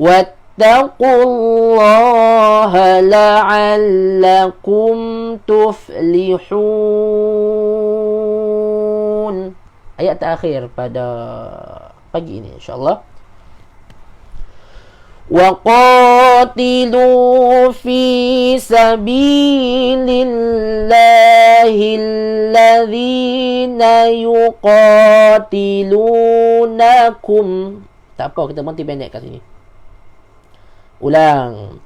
Wattaqullaha la'allakum tuflihun. Ayat terakhir pada pagi ini insya-Allah. وَقَاتِلُوا فِي سَبِيلِ اللَّهِ الَّذِينَ يُقَاتِلُونَكُمْ. Tak apa, kita berhenti pendek kat sini. Ulang.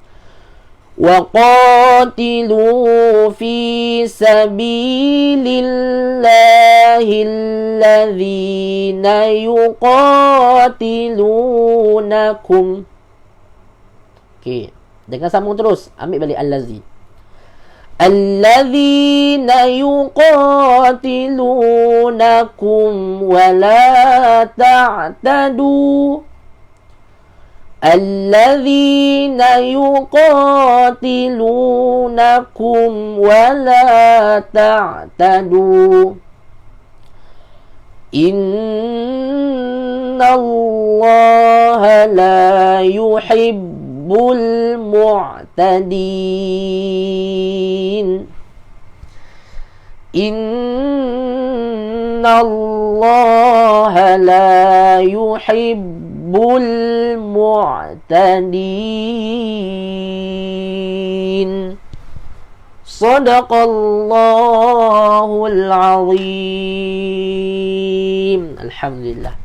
وَقَاتِلُوا فِي سَبِيلِ اللَّهِ الَّذِينَ يُقَاتِلُونَكُمْ. Okey, dengan sambung terus, ambil balik allazi. Allazina yuqatilunakum wa la ta'tadu. Allazina yuqatilunakum wa la ta'tadu. Innallaha la yuhibbul mu'tadin. Innallaha la yuhibbul mu'tadin. Sadaqallahul azim. Alhamdulillah.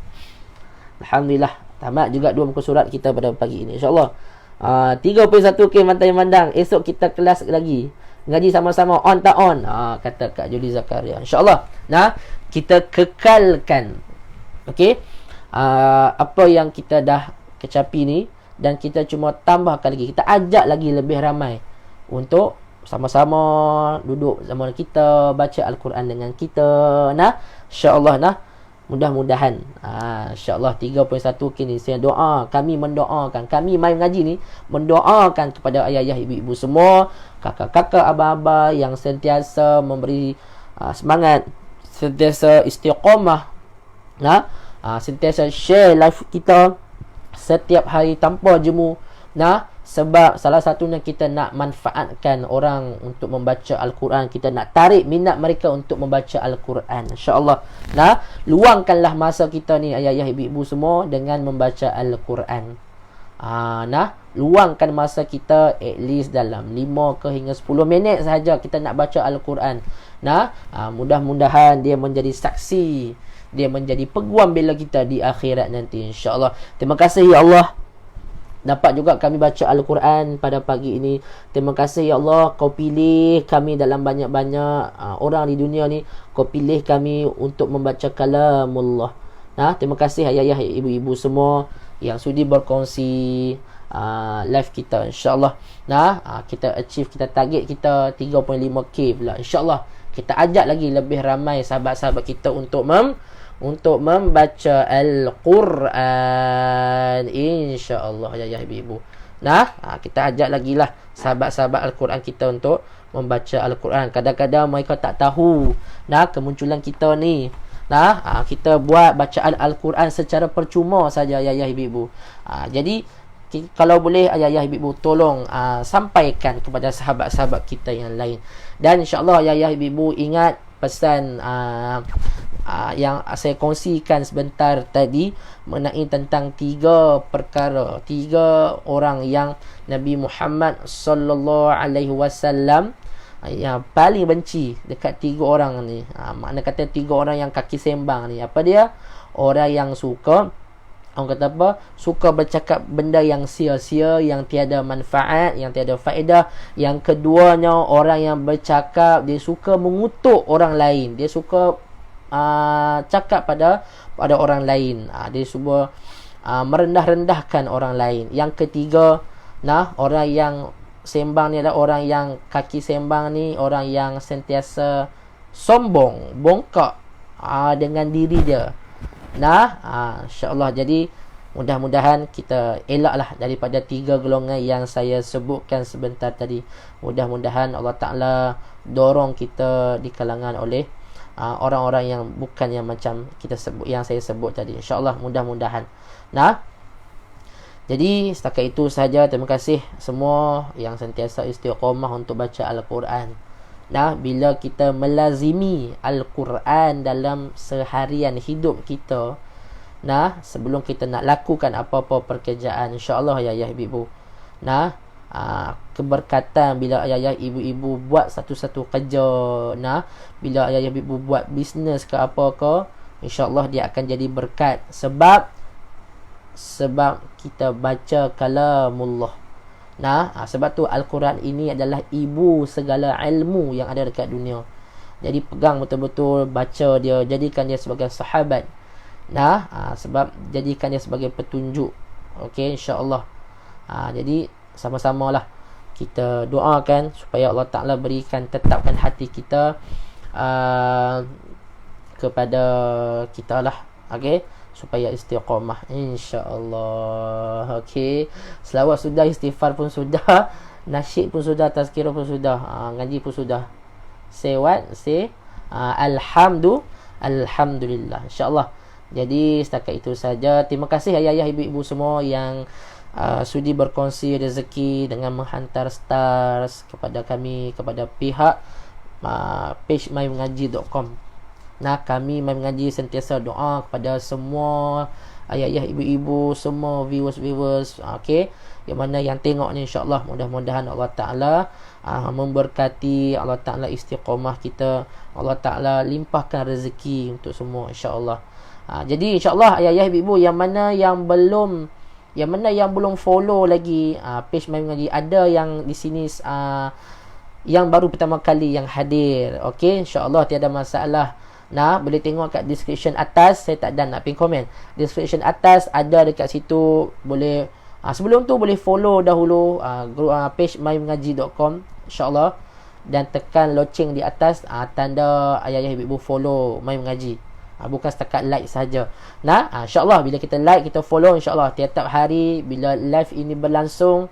Alhamdulillah. Tamat juga dua muka surat kita pada pagi ini insya-Allah. 31 ke Mantai Mandang. Esok kita kelas lagi. Ngaji sama-sama on tak on. Kata Kak Juli Zakaria. InsyaAllah. Nah, kita kekalkan. Okey. Apa yang kita dah kecapi ni. Dan kita cuma tambahkan lagi. Kita ajak lagi lebih ramai. Untuk sama-sama duduk zaman kita. Baca Al-Quran dengan kita. Nah, insyaAllah nah. Mudah-mudahan insya-Allah 31 kini saya doa, kami mendoakan, kami mai mengaji ni mendoakan kepada ayah-ayah, ibu-ibu semua, kakak-kakak, abang-abang yang sentiasa memberi semangat, sentiasa istiqamah, sentiasa share live kita setiap hari tanpa jemu. Sebab salah satunya kita nak manfaatkan orang untuk membaca Al-Quran. Kita nak tarik minat mereka untuk membaca Al-Quran. InsyaAllah. Luangkanlah masa kita ni ayah-ayah, ibu-ibu semua dengan membaca Al-Quran. Luangkan masa kita at least dalam 5 ke hingga 10 minit sahaja kita nak baca Al-Quran. Mudah-mudahan dia menjadi saksi. Dia menjadi peguam bela kita di akhirat nanti insyaAllah. Terima kasih ya Allah. Dapat juga kami baca Al-Quran pada pagi ini. Terima kasih ya Allah, kau pilih kami dalam banyak-banyak orang di dunia ni. Kau pilih kami untuk membaca kalamullah. Terima kasih ayah-ayah, ibu-ibu semua yang sudi berkongsi live kita insyaAllah. Kita achieve, kita target kita 3.5k pula insyaAllah. Kita ajak lagi lebih ramai sahabat-sahabat kita untuk membaca Al-Quran insya-Allah ya ibu-ibu. Kita ajak lagi lah sahabat-sahabat Al-Quran kita untuk membaca Al-Quran. Kadang-kadang mereka tak tahu kemunculan kita ni. Kita buat bacaan Al-Quran secara percuma saja ya ibu-ibu. Jadi kalau boleh ayah-ayah ibu-ibu tolong sampaikan kepada sahabat-sahabat kita yang lain. Dan insya-Allah ayah ibu-ibu ingat pesan yang saya kongsikan sebentar tadi mengenai tentang 3 perkara, 3 orang yang Nabi Muhammad sallallahu alaihi wasallam yang paling benci dekat 3 orang ni. Makna kata 3 orang yang kaki sembang ni. Apa dia? Orang yang suka, orang kata apa? Suka bercakap benda yang sia-sia, yang tiada manfaat, yang tiada faedah. Yang keduanya, orang yang bercakap, dia suka mengutuk orang lain. Dia suka cakap pada orang lain. Dia cuba merendah-rendahkan orang lain. Yang ketiga, orang yang sembang ni adalah orang yang kaki sembang ni, orang yang sentiasa sombong, bongkak dengan diri dia. Nah, insya-Allah. Jadi mudah-mudahan kita elaklah daripada 3 golongan yang saya sebutkan sebentar tadi. Mudah-mudahan Allah Ta'ala dorong kita di kalangan oleh orang-orang yang bukan yang macam kita sebut, yang saya sebut tadi. InsyaAllah, mudah-mudahan. Nah, jadi setakat itu sahaja. Terima kasih semua yang sentiasa istiqamah untuk baca Al-Quran. Nah, bila kita melazimi Al-Quran dalam seharian hidup kita, nah, sebelum kita nak lakukan apa-apa pekerjaan, insya-Allah ayah-ayah ibu-ibu, nah, keberkatan bila ayah-ayah ibu-ibu buat satu-satu kerja, nah, bila ayah-ayah ibu-ibu buat bisnes ke apa ke, insya-Allah dia akan jadi berkat sebab kita baca kalamullah. Nah, sebab tu Al-Quran ini adalah ibu segala ilmu yang ada dekat dunia. Jadi pegang betul-betul, baca dia, jadikan dia sebagai sahabat. Nah, sebab jadikan dia sebagai petunjuk. Okey, insya-Allah. Jadi sama-samalah kita doakan supaya Allah Ta'ala berikan, tetapkan hati kita kepada kita lah. Okey, supaya istiqamah, insya-Allah. Okey, selawat sudah, istighfar pun sudah, nasyid pun sudah, tazkirah pun sudah, ngaji pun sudah. Say what? Say alhamdulillah, insya-Allah. Jadi setakat itu saja. Terima kasih ayah-ayah, ibu-ibu semua yang sudi berkongsi rezeki dengan menghantar stars kepada kami, kepada pihak page mymengaji.com. Nah, kami mengaji sentiasa doa kepada semua ayah-ayah, ibu-ibu, semua viewers, okey, yang mana yang tengok ni, insya-Allah mudah-mudahan Allah Ta'ala memberkati, Allah Ta'ala istiqamah kita, Allah Ta'ala limpahkan rezeki untuk semua, insya-Allah. Jadi insya-Allah ayah-ayah, ibu-ibu yang mana yang belum follow lagi page mengaji, ada yang di sini yang baru pertama kali yang hadir, okey, insya-Allah tiada masalah. Nah, boleh tengok kat description atas. Saya tak ada nak pin komen. Description atas ada dekat situ. Boleh sebelum tu boleh follow dahulu page mymengaji.com, insya-Allah, dan tekan loceng di atas, tanda ayah-ayah ibu-ibu follow My Mengaji. Bukan setakat like saja. Nah, insya-Allah bila kita like, kita follow, insya-Allah tiap-tiap hari bila live ini berlangsung,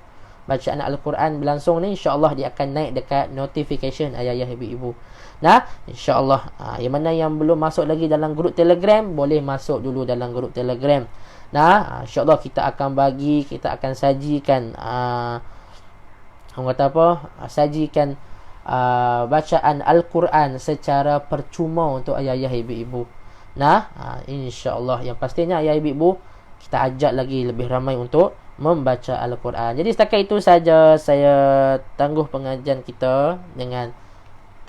bacaan Al-Quran berlangsung ni, insya-Allah dia akan naik dekat notification ayah-ayah ibu-ibu. Nah, insya-Allah yang mana yang belum masuk lagi dalam grup Telegram, boleh masuk dulu dalam grup Telegram. Nah, insya-Allah kita akan sajikan sajikan bacaan Al-Quran secara percuma untuk ayah-ayah ibu-ibu. Nah, insya-Allah yang pastinya ayah ibu-ibu kita ajak lagi lebih ramai untuk membaca Al-Quran. Jadi setakat itu saja saya tangguh pengajian kita dengan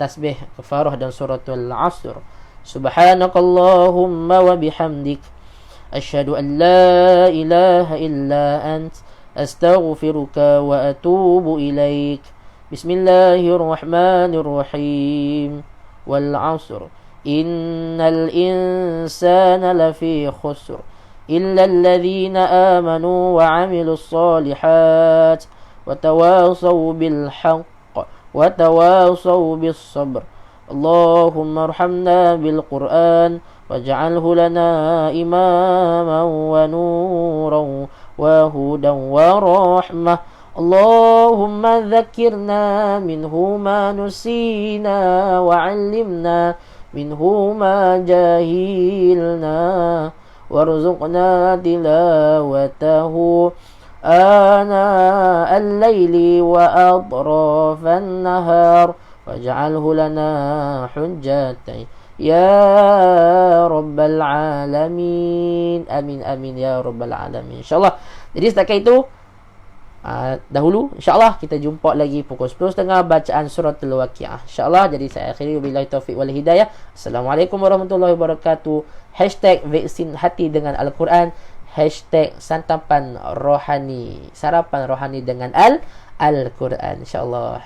tasbih kafarah dan suratul Asr. Subhanakallahumma wa bihamdik, asyhadu an la ilaha illa ant, astaghfiruka wa atubu ilaik. Bismillahirrahmanirrahim. Wal 'asr, innal insana lafi khusr, illa alladhina amanu wa 'amilus solihat wa tawasaw bil haqq وتواصوا بالصبر. اللهم ارحمنا بالقرآن واجعله لنا إماما ونورا وهدى ورحمة. اللهم ذكرنا منه ما نسينا وعلمنا منه ما جهلنا وارزقنا تلاوته آناء الليل وأطراف النهار واجعله لنا حجة يا رب العالمين. Amin amin ya rabbal alamin, insyaAllah. Jadi setakat itu dahulu, insyaAllah kita jumpa lagi pukul 10.30 bacaan suratul Waqiah, insyaAllah. Jadi saya akhiri, wabillahi taufiq wal hidayah. Assalamualaikum warahmatullahi wabarakatuh. #vaksin hati dengan Al-Quran, #santapan rohani, sarapan rohani dengan Al-Quran, insyaAllah.